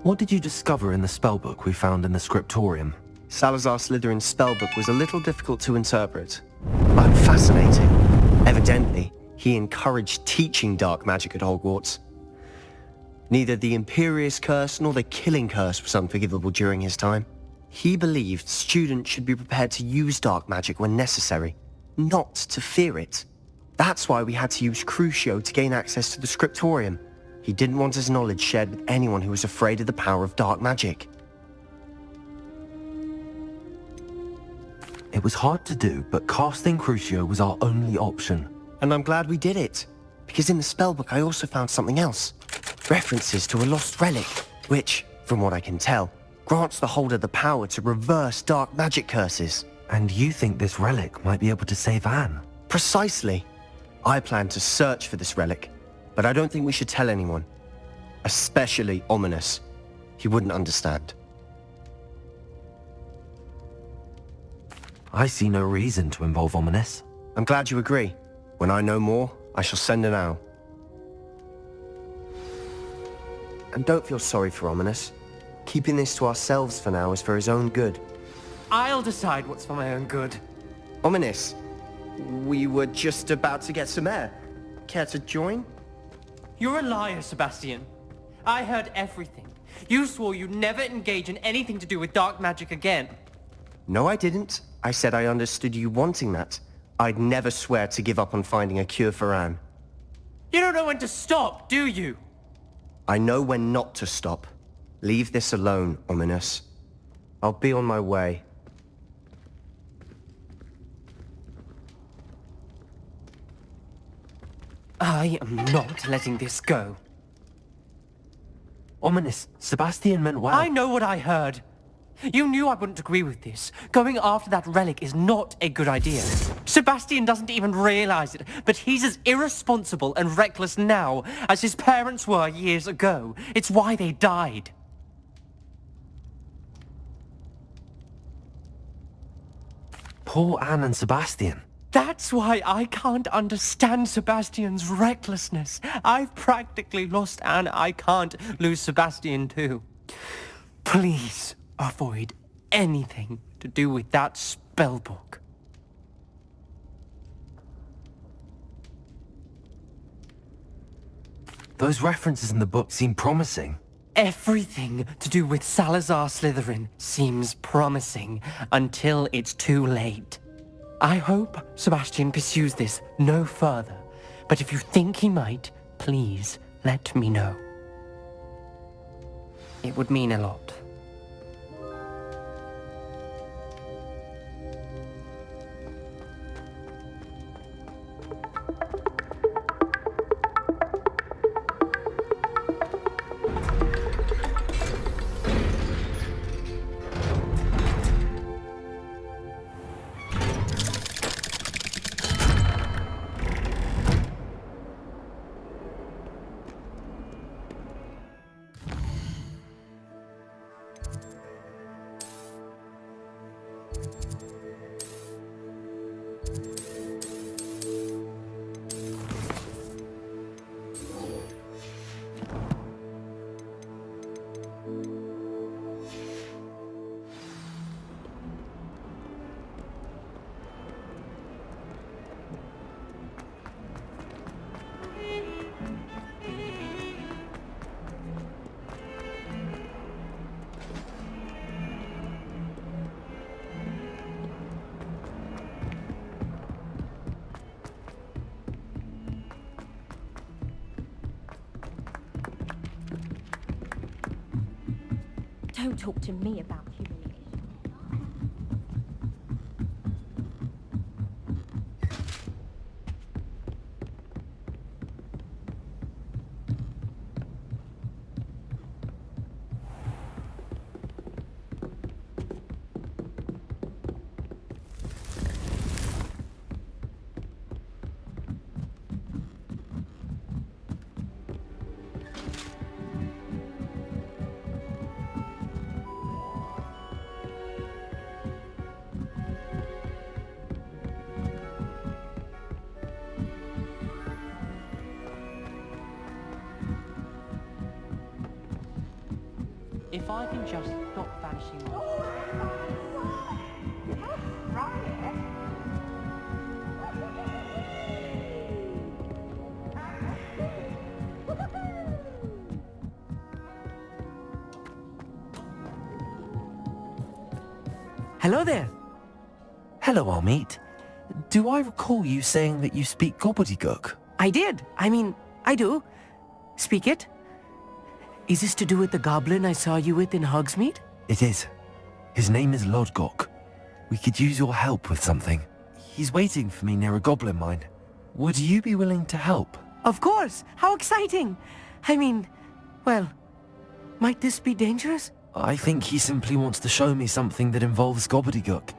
What did you discover in the spellbook we found in the scriptorium? Salazar Slytherin's spellbook was a little difficult to interpret, but fascinating. Evidently, he encouraged teaching dark magic at Hogwarts. Neither the Imperious Curse nor the Killing Curse was unforgivable during his time. He believed students should be prepared to use dark magic when necessary, not to fear it. That's why we had to use Crucio to gain access to the scriptorium. He didn't want his knowledge shared with anyone who was afraid of the power of dark magic. It was hard to do, but casting Crucio was our only option. And I'm glad we did it, because in the spellbook I also found something else. References to a lost relic, which, from what I can tell, grants the holder the power to reverse dark magic curses. And you think this relic might be able to save Anne? Precisely. I plan to search for this relic, but I don't think we should tell anyone. Especially Ominous. He wouldn't understand. I see no reason to involve Ominous. I'm glad you agree. When I know more, I shall send an owl. And don't feel sorry for Ominous. Keeping this to ourselves for now is for his own good. I'll decide what's for my own good. Ominous, we were just about to get some air. Care to join? You're a liar, Sebastian. I heard everything. You swore you'd never engage in anything to do with dark magic again. No, I didn't. I said I understood you wanting that. I'd never swear to give up on finding a cure for Anne. You don't know when to stop, do you? I know when not to stop. Leave this alone, Ominous. I'll be on my way. I am not letting this go. Ominous, Sebastian meant well. I know what I heard. You knew I wouldn't agree with this. Going after that relic is not a good idea. Sebastian doesn't even realize it, but he's as irresponsible and reckless now as his parents were years ago. It's why they died. Poor Anne and Sebastian. That's why I can't understand Sebastian's recklessness. I've practically lost Anne. I can't lose Sebastian too. Please avoid anything to do with that spellbook. Those references in the book seem promising. Everything to do with Salazar Slytherin seems promising until it's too late. I hope Sebastian pursues this no further, but if you think he might, please let me know. It would mean a lot. Don't talk to me about humiliation. If I can just stop vanishing. Hello there. Hello, Amit. Do I recall you saying that you speak gobbledygook? I did. I do. Speak it. Is this to do with the goblin I saw you with in Hogsmeade? It is. His name is Lodgok. We could use your help with something. He's waiting for me near a goblin mine. Would you be willing to help? Of course. How exciting. Well, might this be dangerous? I think he simply wants to show me something that involves gobbledygook.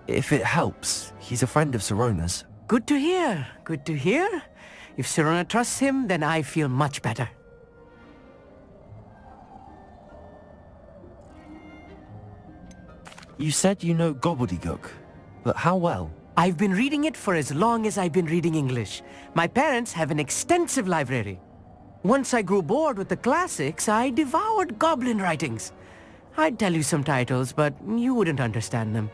If it helps, he's a friend of Sirona's. Good to hear. Good to hear. If Sirona trusts him, then I feel much better. You said you know gobbledygook, but how well? I've been reading it for as long as I've been reading English. My parents have an extensive library. Once I grew bored with the classics, I devoured goblin writings. I'd tell you some titles, but you wouldn't understand them.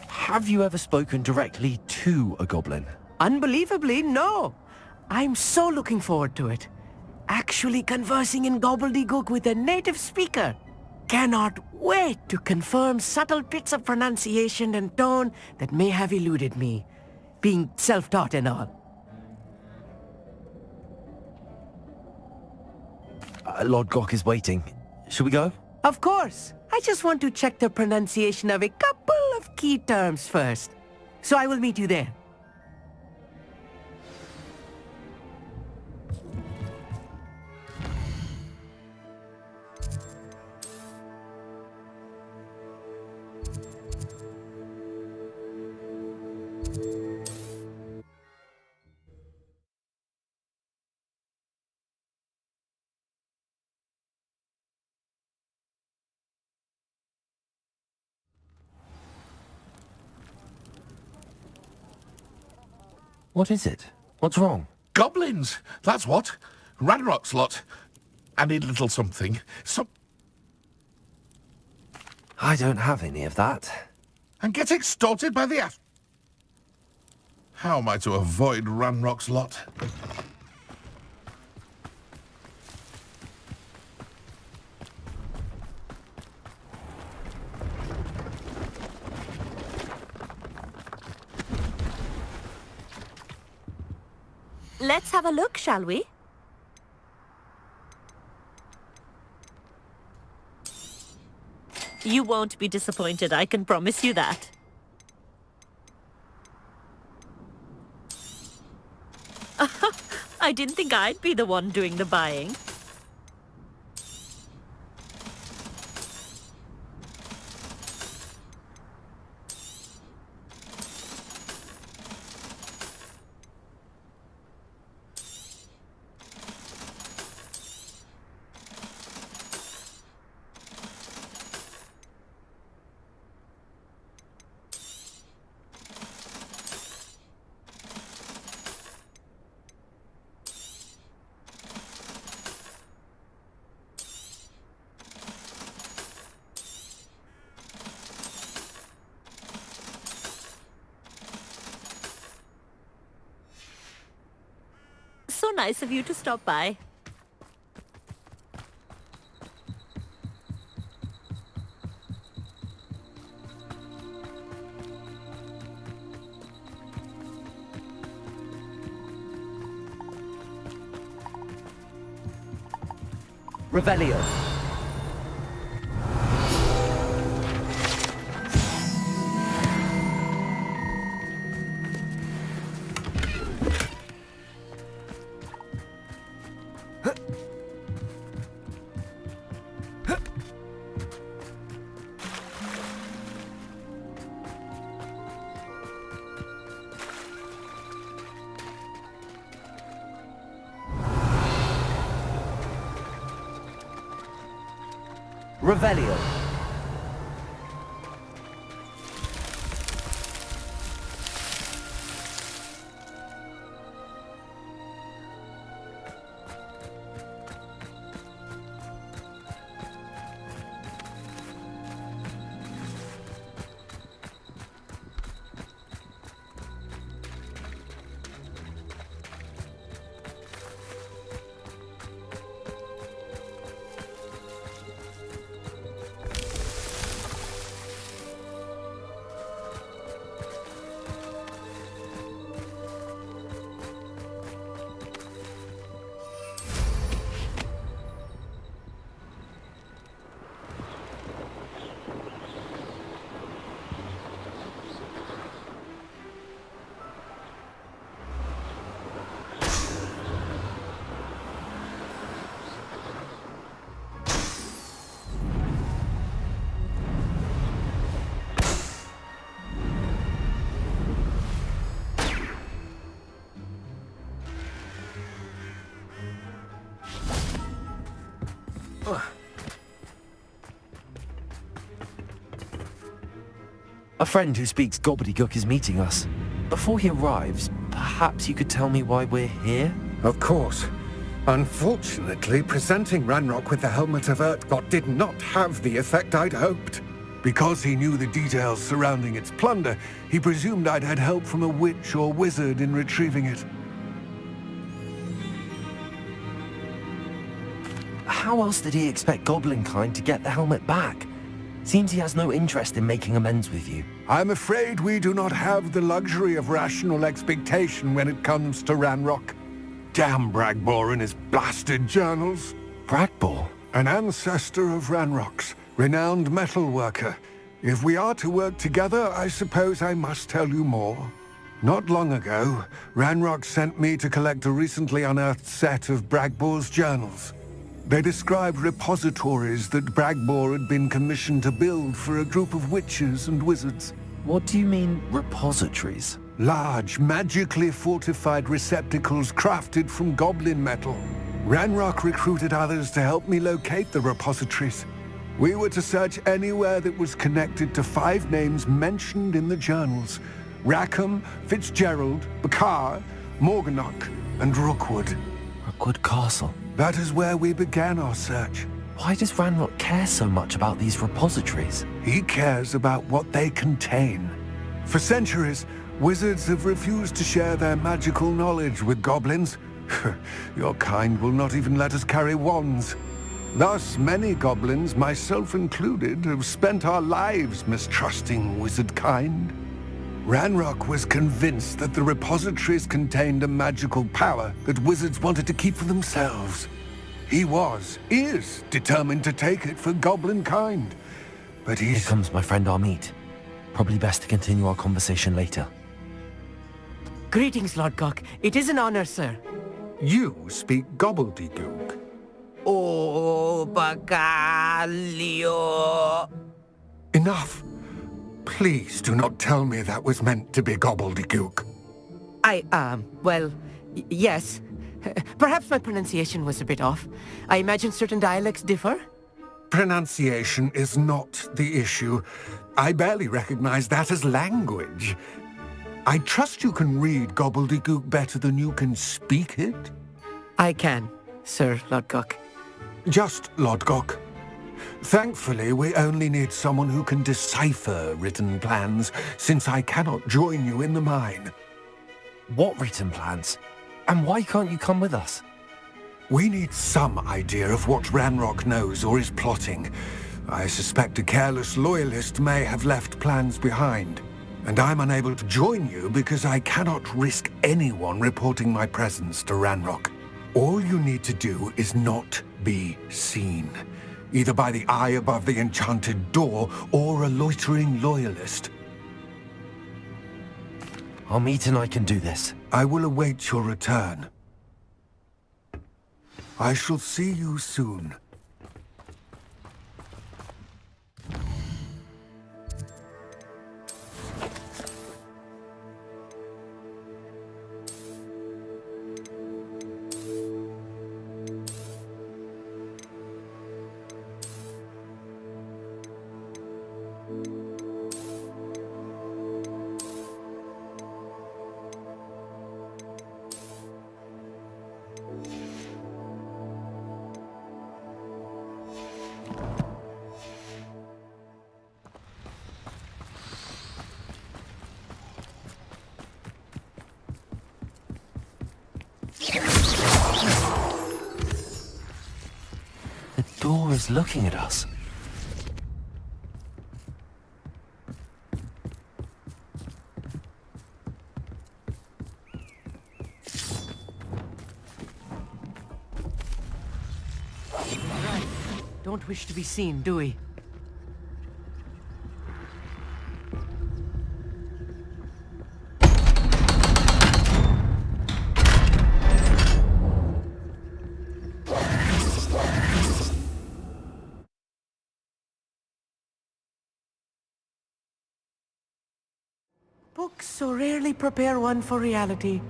Have you ever spoken directly to a goblin? Unbelievably, no. I'm so looking forward to it. Actually conversing in gobbledygook with a native speaker. Cannot wait to confirm subtle bits of pronunciation and tone that may have eluded me, being self-taught and all. Lodgok is waiting. Shall we go? Of course. I just want to check the pronunciation of a couple of key terms first. So I will meet you there. What is it? What's wrong? Goblins! That's what. Ranrock's lot. I need a little something. I don't have any of that. And get extorted by the How am I to avoid Ranrock's lot? Let's have a look, shall we? You won't be disappointed, I can promise you that. I didn't think I'd be the one doing the buying. So nice of you to stop by. Revelio. Revelio. A friend who speaks gobbledygook is meeting us. Before he arrives, perhaps you could tell me why we're here? Of course. Unfortunately, presenting Ranrock with the Helmet of Urtkot did not have the effect I'd hoped. Because he knew the details surrounding its plunder, he presumed I'd had help from a witch or wizard in retrieving it. How else did he expect Goblinkind to get the helmet back? Seems he has no interest in making amends with you. I'm afraid we do not have the luxury of rational expectation when it comes to Ranrock. Damn Bragbor and his blasted journals. Bragbor? An ancestor of Ranrock's, renowned metalworker. If we are to work together, I suppose I must tell you more. Not long ago, Ranrock sent me to collect a recently unearthed set of Bragbor's journals. They described repositories that Bragbor had been commissioned to build for a group of witches and wizards. What do you mean, repositories? Large, magically fortified receptacles crafted from goblin metal. Ranrock recruited others to help me locate the repositories. We were to search anywhere that was connected to 5 names mentioned in the journals: Rackham, Fitzgerald, Bakar, Morganach, and Rookwood. Rookwood Castle. That is where we began our search. Why does Ranrock care so much about these repositories? He cares about what they contain. For centuries, wizards have refused to share their magical knowledge with goblins. Your kind will not even let us carry wands. Thus, many goblins, myself included, have spent our lives mistrusting wizard kind. Ranrock was convinced that the repositories contained a magical power that wizards wanted to keep for themselves. He is determined to take it for goblin kind. But Here comes my friend Amit. Probably best to continue our conversation later. Greetings, Lord Gok. It is an honor, sir. You speak gobbledygook. Oh, Bagalio. Enough. Please do not tell me that was meant to be gobbledygook. Yes. Perhaps my pronunciation was a bit off. I imagine certain dialects differ. Pronunciation is not the issue. I barely recognize that as language. I trust you can read gobbledygook better than you can speak it? I can, Sir Lord Gok. Just Lord Gok. Thankfully, we only need someone who can decipher written plans, since I cannot join you in the mine. What written plans? And why can't you come with us? We need some idea of what Ranrock knows or is plotting. I suspect a careless loyalist may have left plans behind. And I'm unable to join you because I cannot risk anyone reporting my presence to Ranrock. All you need to do is not be seen, either by the eye above the enchanted door or a loitering loyalist. Amit and I can do this. I will await your return. I shall see you soon. The door is looking at us. Don't wish to be seen, do we? Books so rarely prepare one for reality.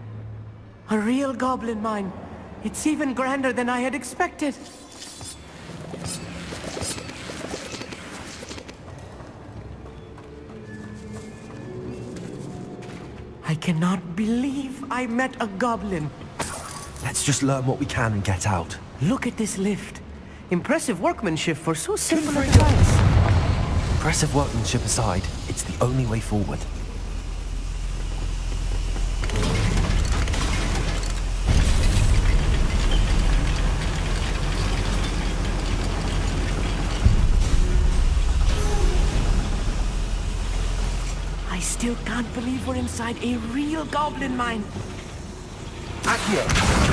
A real goblin mine. It's even grander than I had expected. cannot believe I met a goblin. Let's just learn what we can and get out. Look at this lift. Impressive workmanship for so simple a device. Impressive workmanship aside, it's the only way forward. I still can't believe we're inside a real goblin mine. Accio!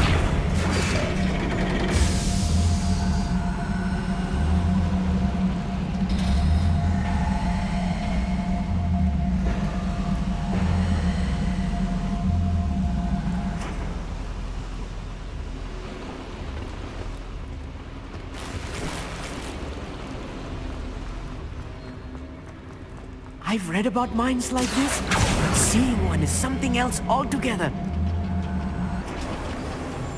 I've read about mines like this, but seeing one is something else altogether.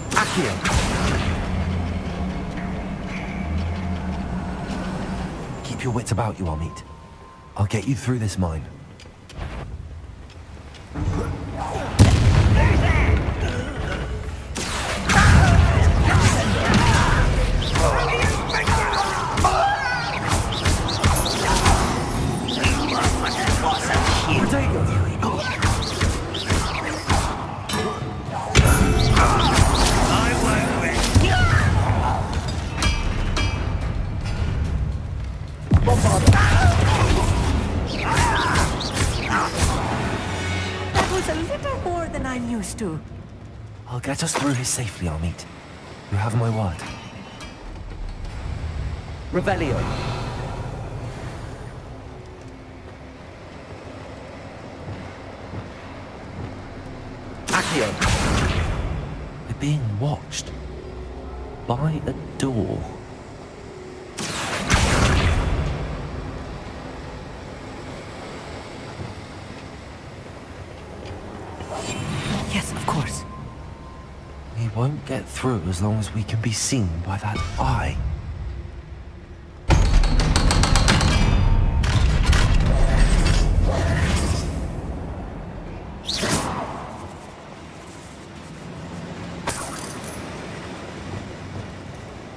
Accio! Keep your wits about you, Amit. I'll get you through this mine. That was a little more than I'm used to. I'll get us through here safely, Amit. You have my word. Revelio. Accio! We're being watched. By a door. Yes, of course. We won't get through as long as we can be seen by that eye.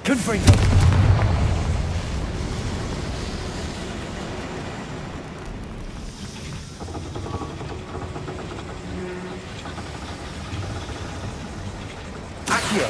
Confringo! Accio!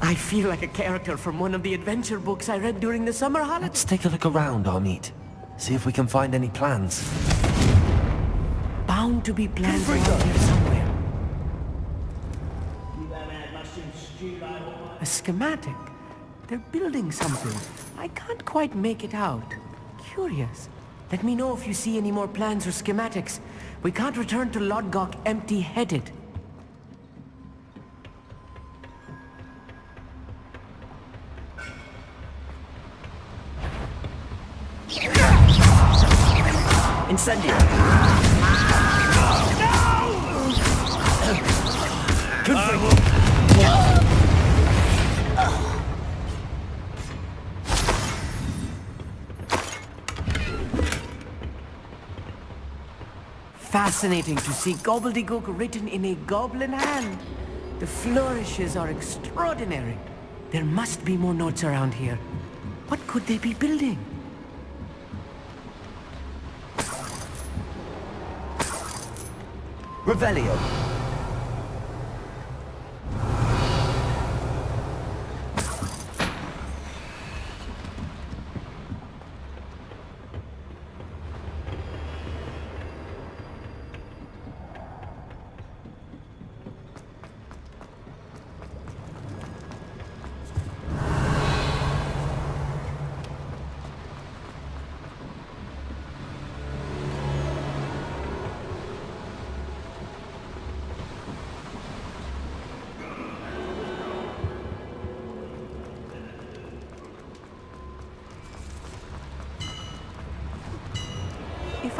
I feel like a character from one of the adventure books I read during the summer holidays. Let's take a look around, Amit. See if we can find any plans. Bound to be plans around here somewhere. A schematic. They're building something. I can't quite make it out. Curious. Let me know if you see any more plans or schematics. We can't return to Lodgok empty-headed. Incendio. Fascinating to see gobbledygook written in a goblin hand. The flourishes are extraordinary. There must be more notes around here. What could they be building? Revelio.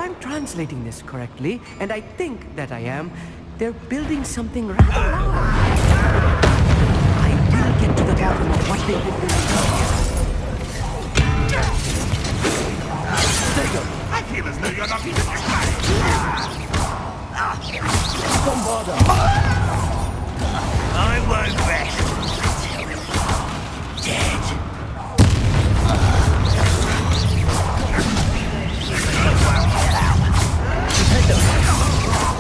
I'm translating this correctly, and I think that I am, they're building something rather large. I will get to the bottom of what they've been building. I feel as though you're not even trying. Bombarder! I won't rest until you're dead.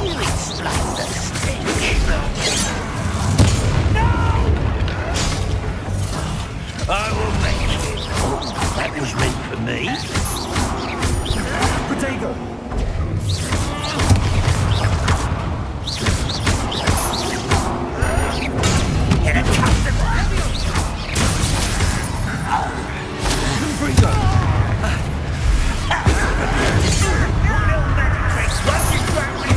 You explain the stink. No! I will make it. Oh, that was meant for me. Potato! Here it comes the Freezer! Little magic tricks won't distract me!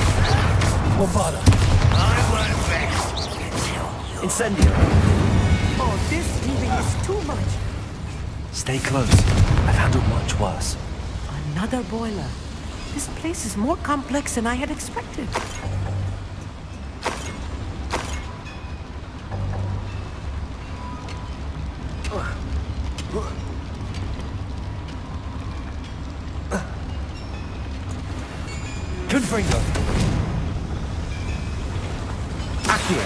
Bombarder! I won't rest until you... Incendio! Oh, this heaving is too much. Stay close. I've handled much worse. Another boiler. This place is more complex than I had expected. Confringo! Accio!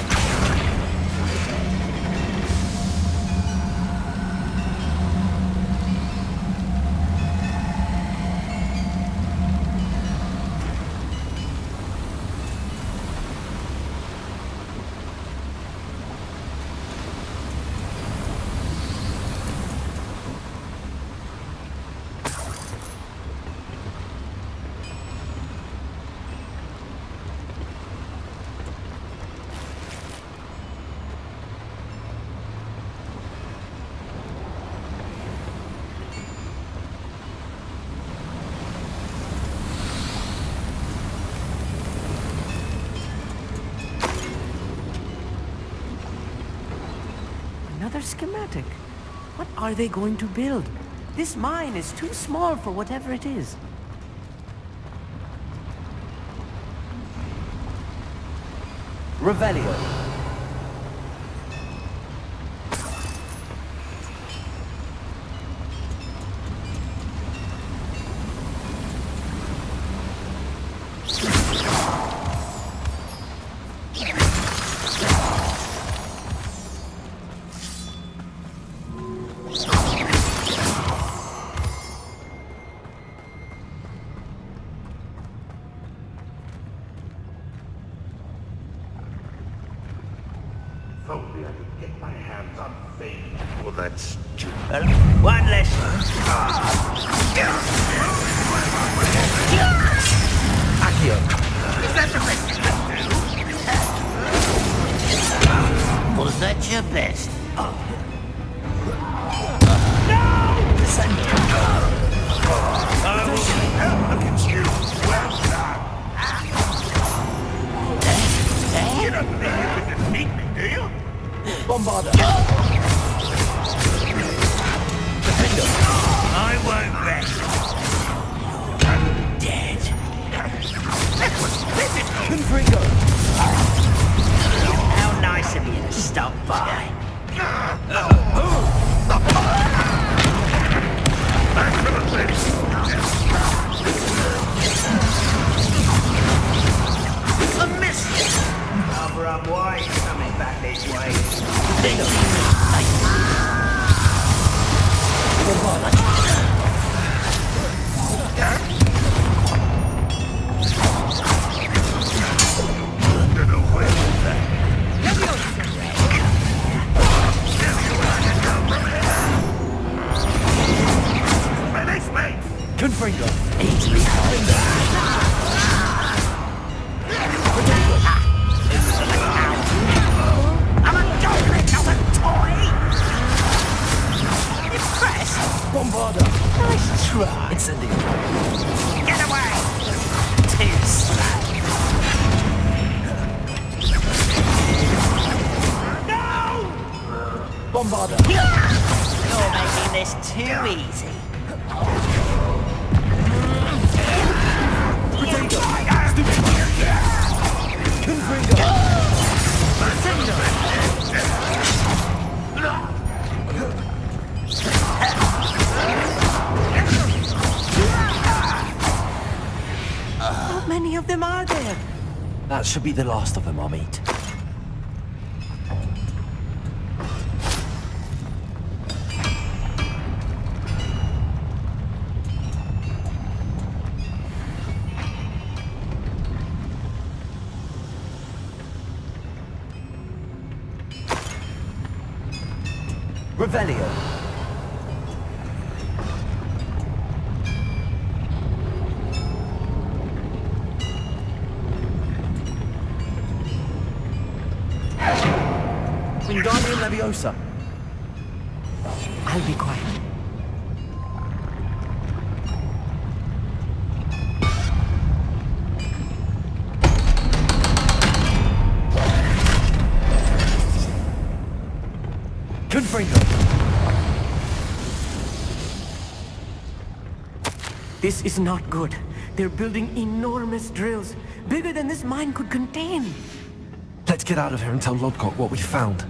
Another schematic. What are they going to build? This mine is too small for whatever it is. Revelio! If only I could get my hands on things for that stupid... One less. Accio! Is that the best you can do? Was that your best? No! I will Hell against you! Well done! You don't think you can defeat me, do you? Bombarder! I won't rest. I'm dead. That was physical! Confringo! How nice of you to stop by. A miss! Cover up why he's coming back this way. Confringo! I'm a goblet, not a toy! Impressed? Bombarder! Nice try. Incendio! Get away! Too slow. No! Bombarder! You're making this too easy. Confringo! How many of them are there? That should be the last of them, Amit. Revelio. Wingardium Leviosa. I'll be quiet. Confringo. This is not good. They're building enormous drills, bigger than this mine could contain. Let's get out of here and tell Lodgok what we found.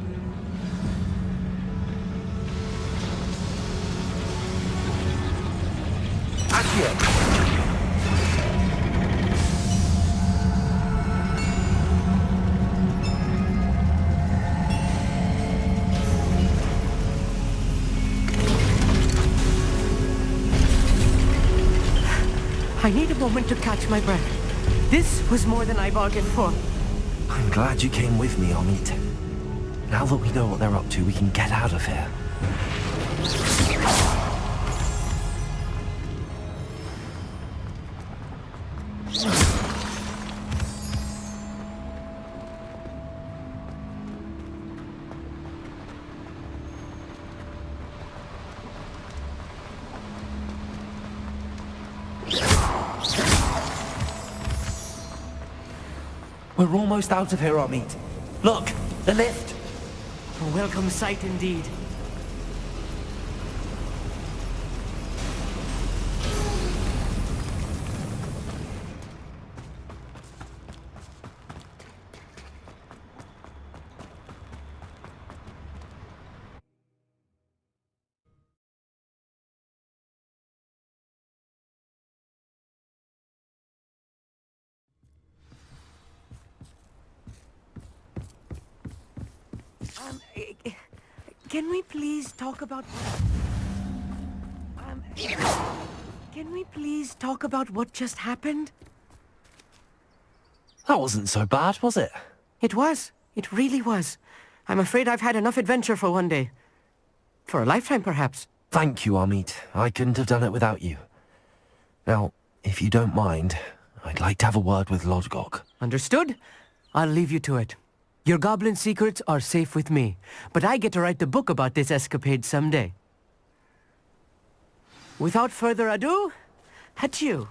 Accio! I need a moment to catch my breath. This was more than I bargained for. I'm glad you came with me, Amit. Now that we know what they're up to, we can get out of here. We're almost out of here, Amit. Look, the lift. A welcome sight indeed. Can we please talk about... Can we please talk about what just happened? That wasn't so bad, was it? It was. It really was. I'm afraid I've had enough adventure for one day. For a lifetime, perhaps. Thank you, Amit. I couldn't have done it without you. Now, if you don't mind, I'd like to have a word with Lodgok. Understood? I'll leave you to it. Your goblin secrets are safe with me, but I get to write the book about this escapade someday. Without further ado, adieu.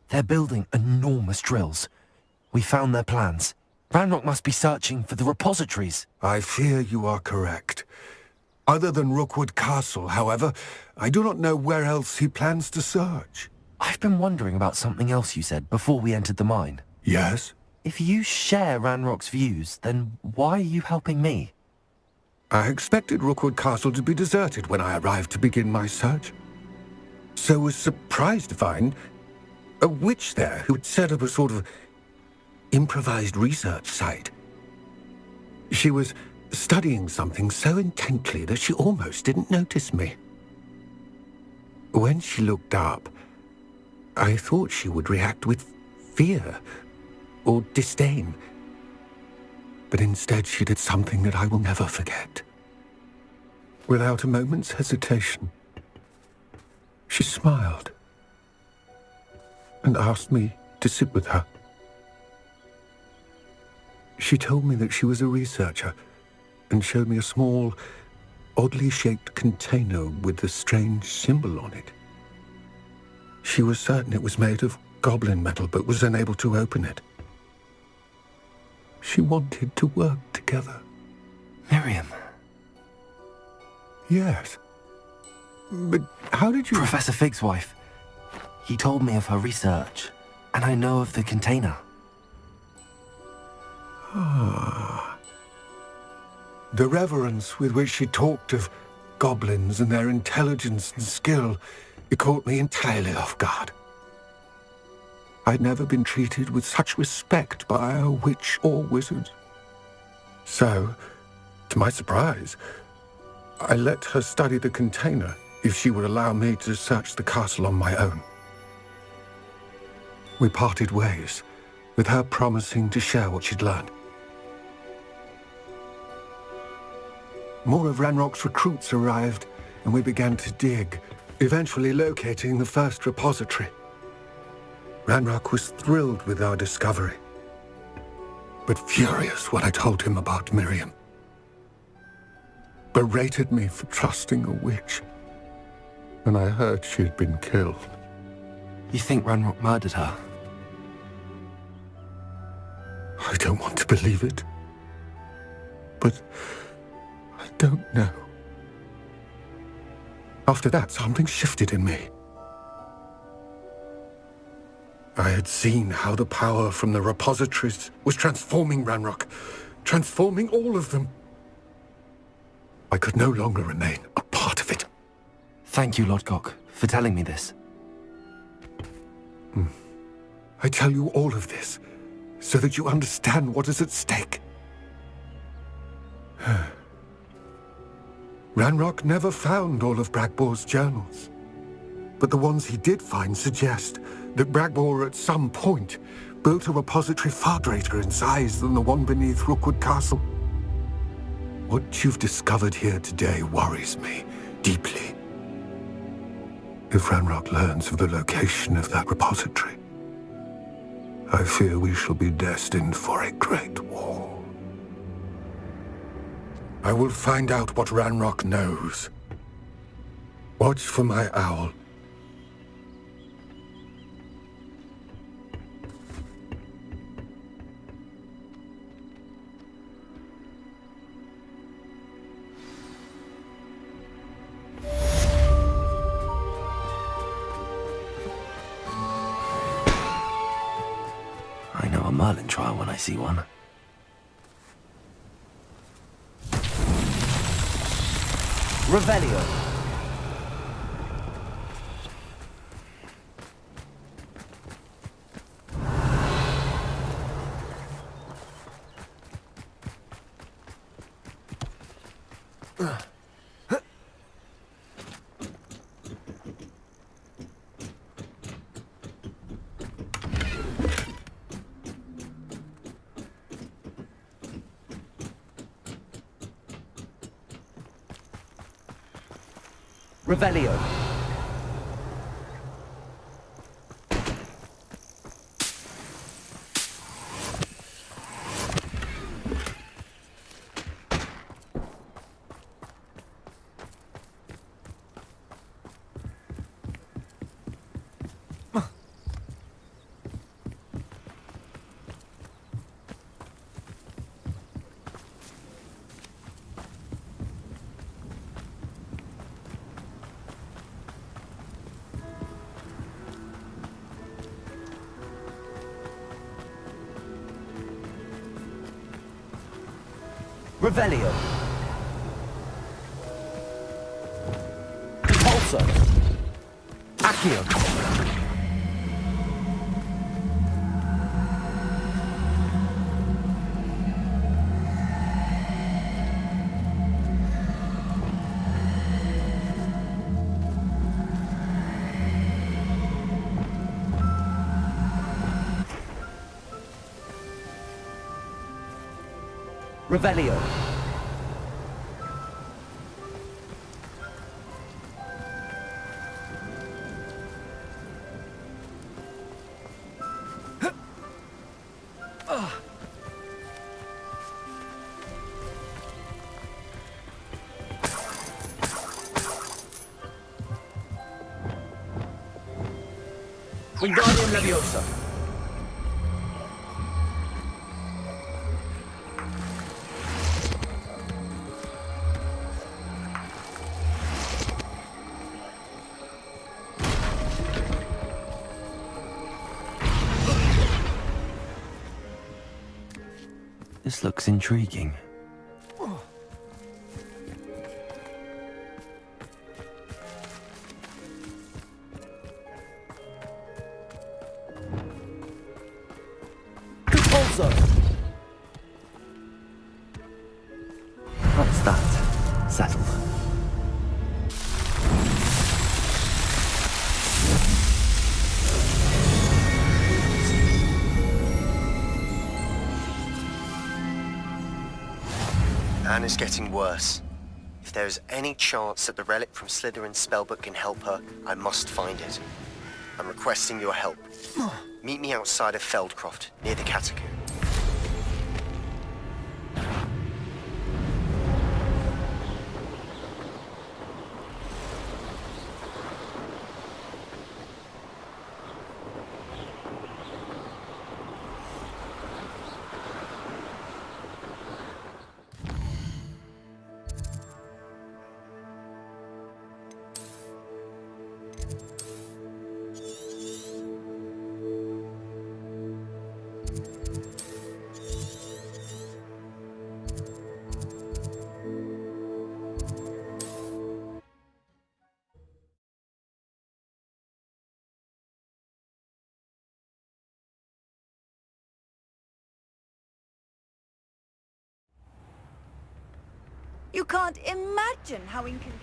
They're building enormous drills. We found their plans. Ranrock must be searching for the repositories. I fear you are correct. Other than Rookwood Castle, however, I do not know where else he plans to search. I've been wondering about something else you said before we entered the mine. Yes? If you share Ranrock's views, then why are you helping me? I expected Rookwood Castle to be deserted when I arrived to begin my search. So was surprised to find a witch there who had set up a sort of improvised research site. She was studying something so intently that she almost didn't notice me. When she looked up, I thought she would react with fear or disdain. But instead she did something that I will never forget. Without a moment's hesitation, she smiled and asked me to sit with her. She told me that she was a researcher and showed me a small, oddly shaped container with a strange symbol on it. She was certain it was made of goblin metal, but was unable to open it. She wanted to work together. Miriam. Yes. But how did you... Professor Fig's wife. He told me of her research, and I know of the container. Ah. The reverence with which she talked of goblins and their intelligence and skill, it caught me entirely off guard. I'd never been treated with such respect by a witch or wizard. So, to my surprise, I let her study the container if she would allow me to search the castle on my own. We parted ways, with her promising to share what she'd learned. More of Ranrock's recruits arrived, and we began to dig, eventually locating the first repository. Ranrock was thrilled with our discovery, but furious when I told him about Miriam. Berated me for trusting a witch, and I heard she'd been killed. You think Ranrock murdered her? I don't want to believe it, but I don't know. After that, something shifted in me. I had seen how the power from the repositories was transforming Ranrock, transforming all of them. I could no longer remain a part of it. Thank you, Lodgok, for telling me this. I tell you all of this so that you understand what is at stake. Ranrock never found all of Bragbor's journals, but the ones he did find suggest that Bragbor at some point built a repository far greater in size than the one beneath Rookwood Castle. What you've discovered here today worries me deeply. If Ranrock learns of the location of that repository, I fear we shall be destined for a great war. I will find out what Ranrock knows. Watch for my owl. I know a Merlin trial when I see one. Revelio. Revelio. Revelio. Pulsar. Accio. Revelio. Wingardium Leviosa. This looks intriguing. That's that. Settled. Anna's getting worse. If there is any chance that the relic from Slytherin's spellbook can help her, I must find it. I'm requesting your help. Meet me outside of Feldcroft, near the catacomb. You can't imagine how inconvenient.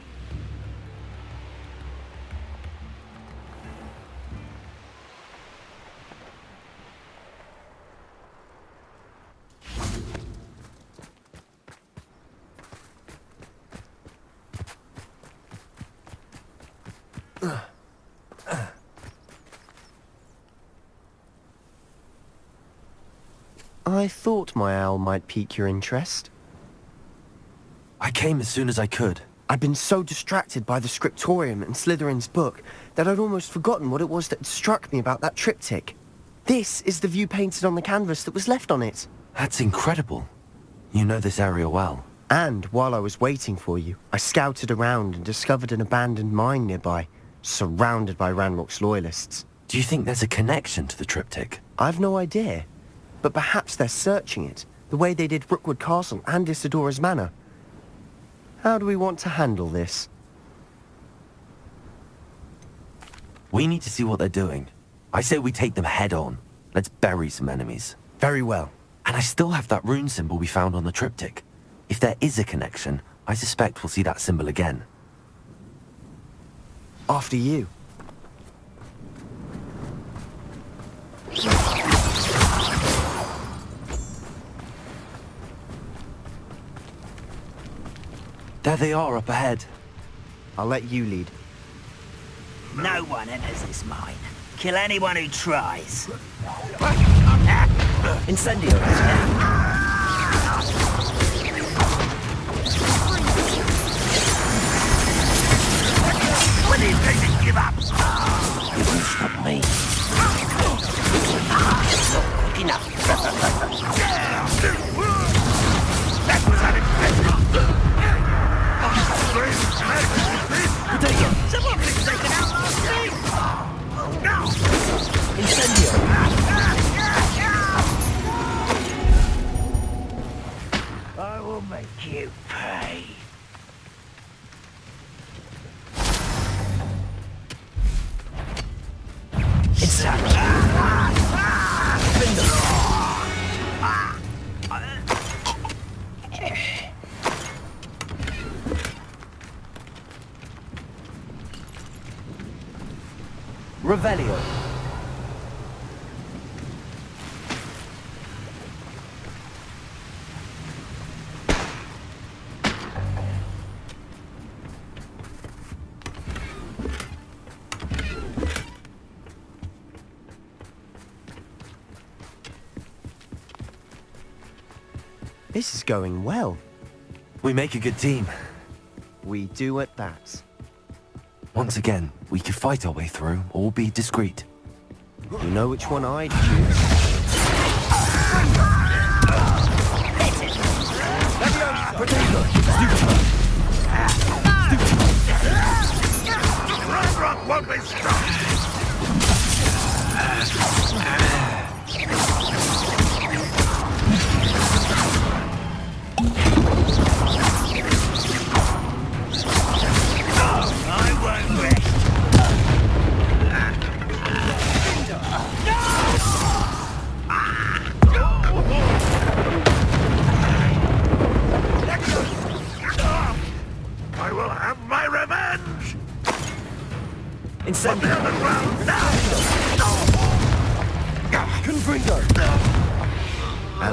I thought my owl might pique your interest. I came as soon as I could. I'd been so distracted by the scriptorium and Slytherin's book that I'd almost forgotten what it was that struck me about that triptych. This is the view painted on the canvas that was left on it. That's incredible. You know this area well. And while I was waiting for you, I scouted around and discovered an abandoned mine nearby, surrounded by Ranrock's loyalists. Do you think there's a connection to the triptych? I've no idea, but perhaps they're searching it, the way they did Rookwood Castle and Isidora's Manor. How do we want to handle this? We need to see what they're doing. I say we take them head on. Let's bury some enemies. Very well. And I still have that rune symbol we found on the triptych. If there is a connection, I suspect we'll see that symbol again. After you. There they are up ahead. I'll let you lead. No one enters this mine. Kill anyone who tries. Incendio. When do you think they give up? You won't stop me. Not quick enough. That was unexpected. Someone thinks they can outlast me! No! Incendio! I will make you pay. Revelio. This is going well. We make a good team. We do at that. Once again, we could fight our way through or be discreet. You know which one I'd choose. Ranrock won't be stopped!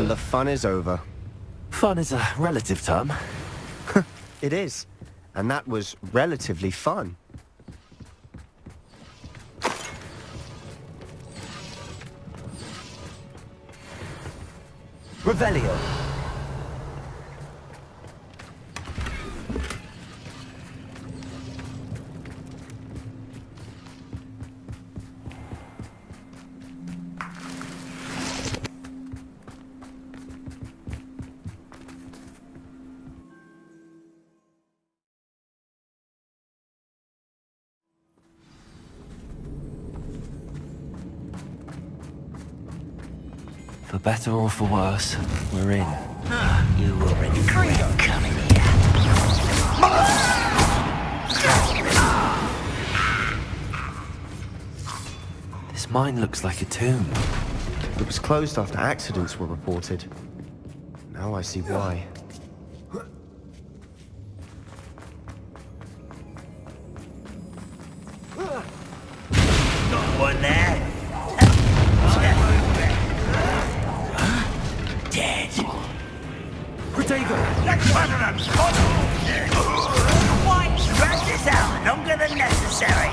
And the fun is over. Fun is a relative term. It is. And that was relatively fun. Revelio. For better or for worse, we're in. You will regret coming here. This mine looks like a tomb. It was closed after accidents were reported. Now I see why. Got one there. Dead. Protego! Why? Scratch this out. Longer than necessary.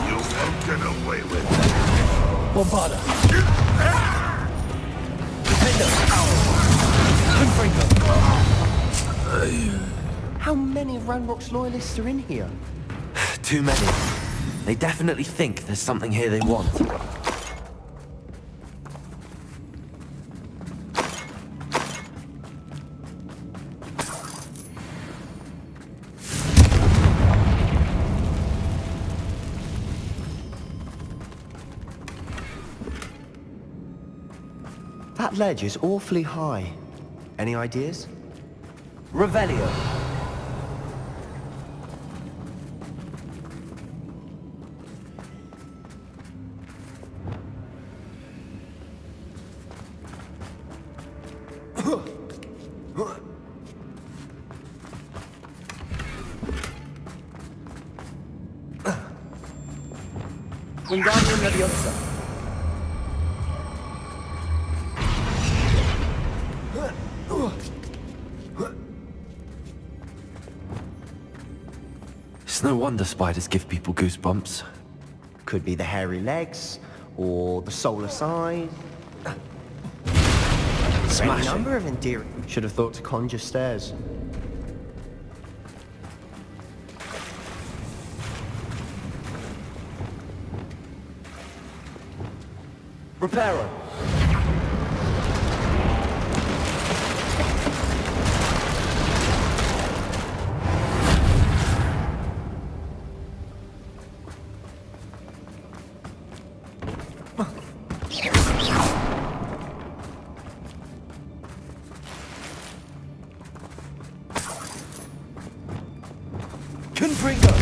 You won't get away with it. Bombarda! How many Ranrock's loyalists are in here? Too many. They definitely think there's something here they want. That ledge is awfully high. Any ideas? Revelio. Wingardium Leviosa. It's no wonder spiders give people goosebumps. Could be the hairy legs, or the solar side. Smash Any it. number of endearing. Should have thought to conjure stairs. Reparo. Confringo.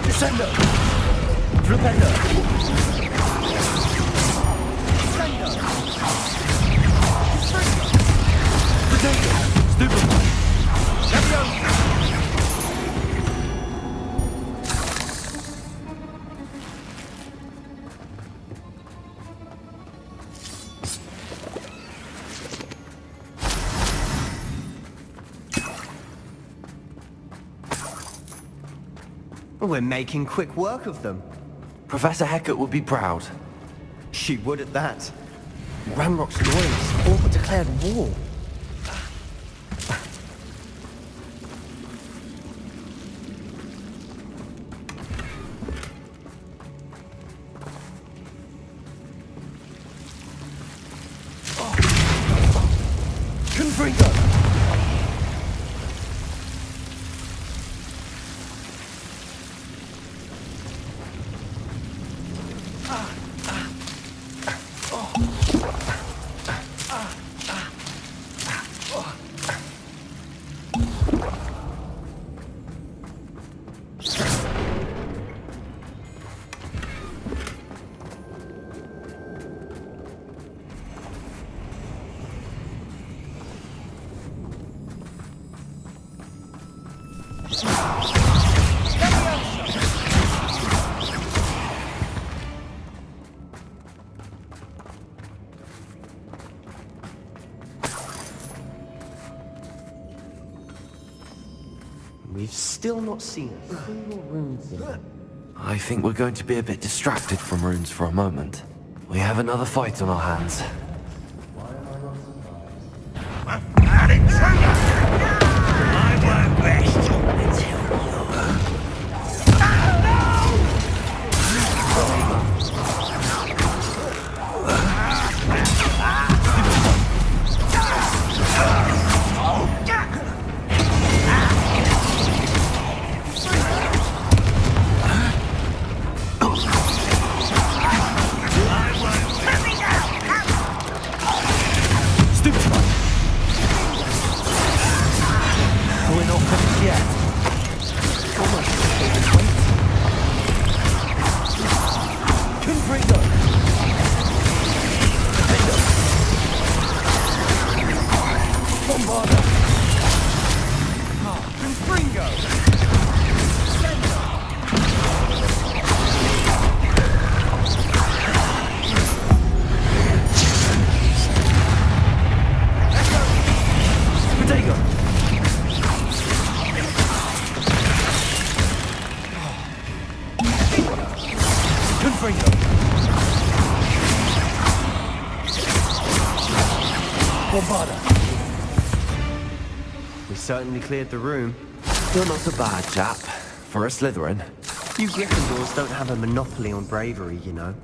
Descendo! Flipendo! Potato! Stupid! We're making quick work of them. Professor Hecat would be proud. She would at that. Ranrock's loyalists all but declared war. We've still not seen a single rune symbol. I think we're going to be a bit distracted from runes for a moment. We have another fight on our hands. An intruder! I won't rest until We certainly cleared the room. Still not so bad, chap. For a Slytherin. You Gryffindors don't have a monopoly on bravery, you know.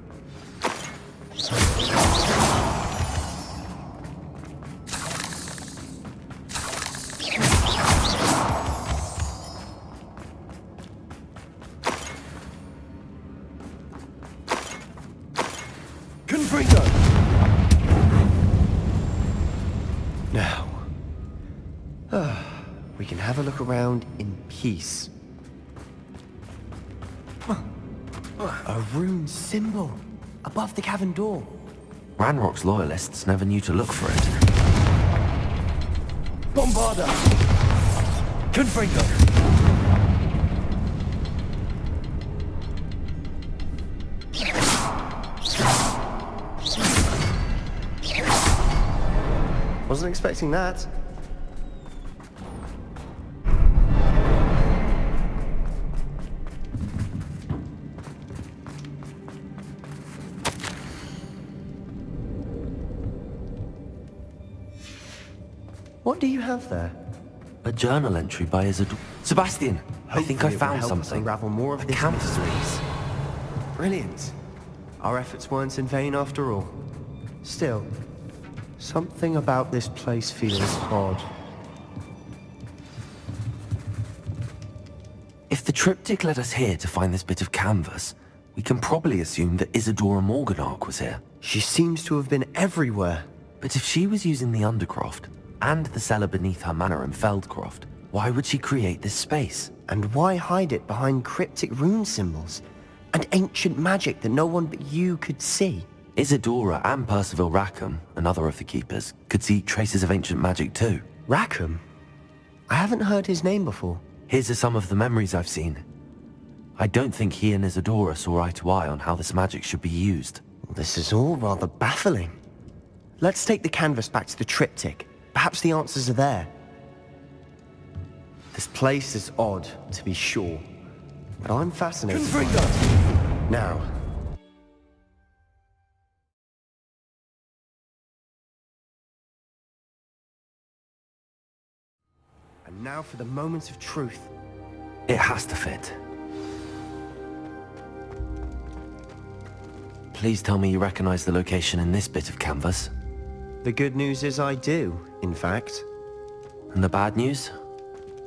Now, we can have a look around in peace. A rune symbol above the cavern door. Ranrock's loyalists never knew to look for it. Bombarda! Confringo! Wasn't expecting that. What do you have there? A journal entry by Isidore. Sebastian, I think I Hopefully it will found help us something. unravel more of this canvas mystery. Brilliant. Our efforts weren't in vain after all. Still, something about this place feels odd. If the triptych led us here to find this bit of canvas, we can probably assume that Isadora Morganach was here. She seems to have been everywhere. But if she was using the Undercroft, and the cellar beneath her manor in Feldcroft, why would she create this space? And why hide it behind cryptic rune symbols? And ancient magic that no one but you could see? Isadora and Percival Rackham, another of the Keepers, could see traces of ancient magic too. Rackham? I haven't heard his name before. Here's some of the memories I've seen. I don't think he and Isadora saw eye to eye on how this magic should be used. This is all rather baffling. Let's take the canvas back to the triptych. Perhaps the answers are there. This place is odd, to be sure. But I'm fascinated by it. Now. And now for the moment of truth. It has to fit. Please tell me you recognize the location in this bit of canvas. The good news is I do, in fact. And the bad news?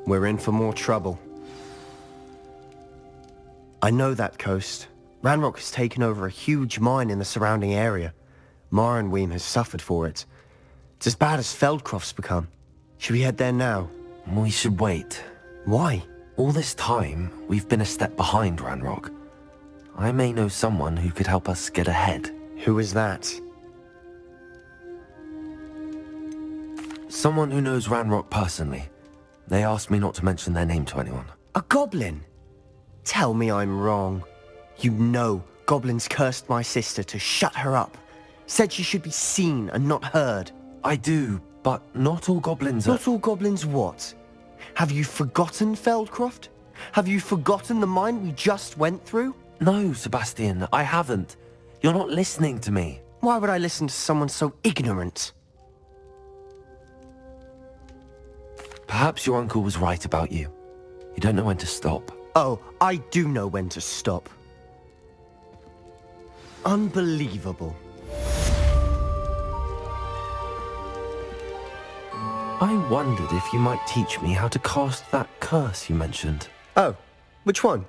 We're in for more trouble. I know that coast. Ranrock has taken over a huge mine in the surrounding area. Marrenweem has suffered for it. It's as bad as Feldcroft's become. Should we head there now? We should wait. Why? All this time, we've been a step behind Ranrock. I may know someone who could help us get ahead. Who is that? Someone who knows Ranrock personally. They asked me not to mention their name to anyone. A goblin? Tell me I'm wrong. You know goblins cursed my sister to shut her up. Said she should be seen and not heard. I do, but not all goblins are... Not all goblins what? Have you forgotten Feldcroft? Have you forgotten the mine we just went through? No, Sebastian, I haven't. You're not listening to me. Why would I listen to someone so ignorant? Perhaps your uncle was right about you. You don't know when to stop. Oh, I do know when to stop. Unbelievable. I wondered if you might teach me how to cast that curse you mentioned. Oh, which one?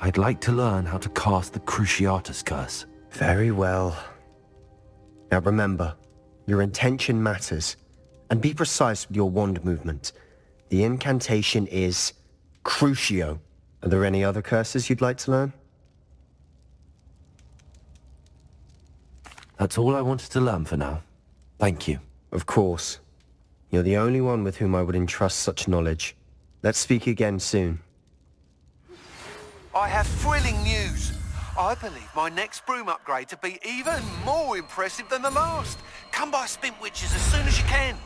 I'd like to learn how to cast the Cruciatus curse. Very well. Now remember, your intention matters. And be precise with your wand movement. The incantation is Crucio. Are there any other curses you'd like to learn? That's all I wanted to learn for now. Thank you. Of course. You're the only one with whom I would entrust such knowledge. Let's speak again soon. I have thrilling news. I believe my next broom upgrade to be even more impressive than the last. Come by Spintwitches as soon as you can.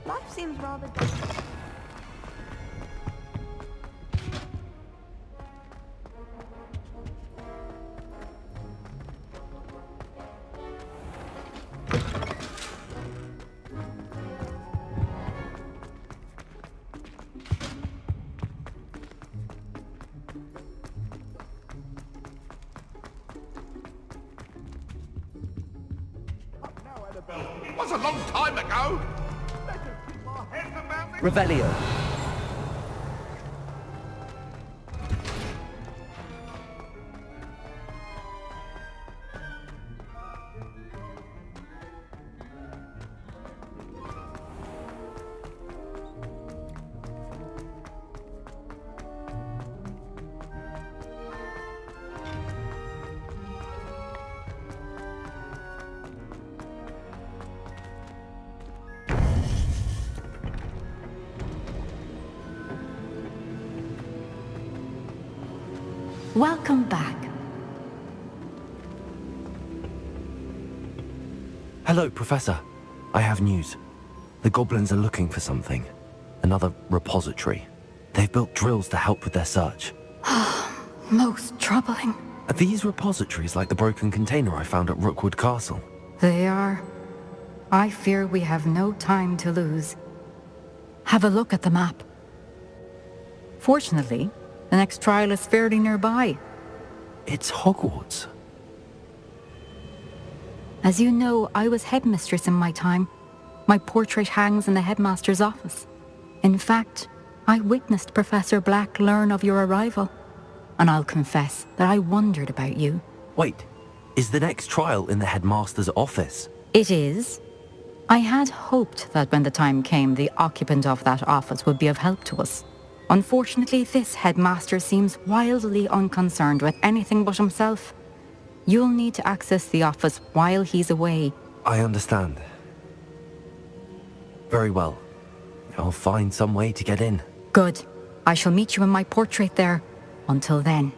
Life seems rather dull. It was a long time ago. Revelio. Welcome back. Hello, Professor. I have news. The goblins are looking for something. Another repository. They've built drills to help with their search. Most troubling. Are these repositories like the broken container I found at Rookwood Castle? They are. I fear we have no time to lose. Have a look at the map. Fortunately, the next trial is fairly nearby. It's Hogwarts. As you know, I was headmistress in my time. My portrait hangs in the headmaster's office. In fact, I witnessed Professor Black learn of your arrival. And I'll confess that I wondered about you. Wait, is the next trial in the headmaster's office? It is. I had hoped that when the time came, the occupant of that office would be of help to us. Unfortunately, this headmaster seems wildly unconcerned with anything but himself. You'll need to access the office while he's away. I understand. Very well. I'll find some way to get in. Good. I shall meet you in my portrait there. Until then.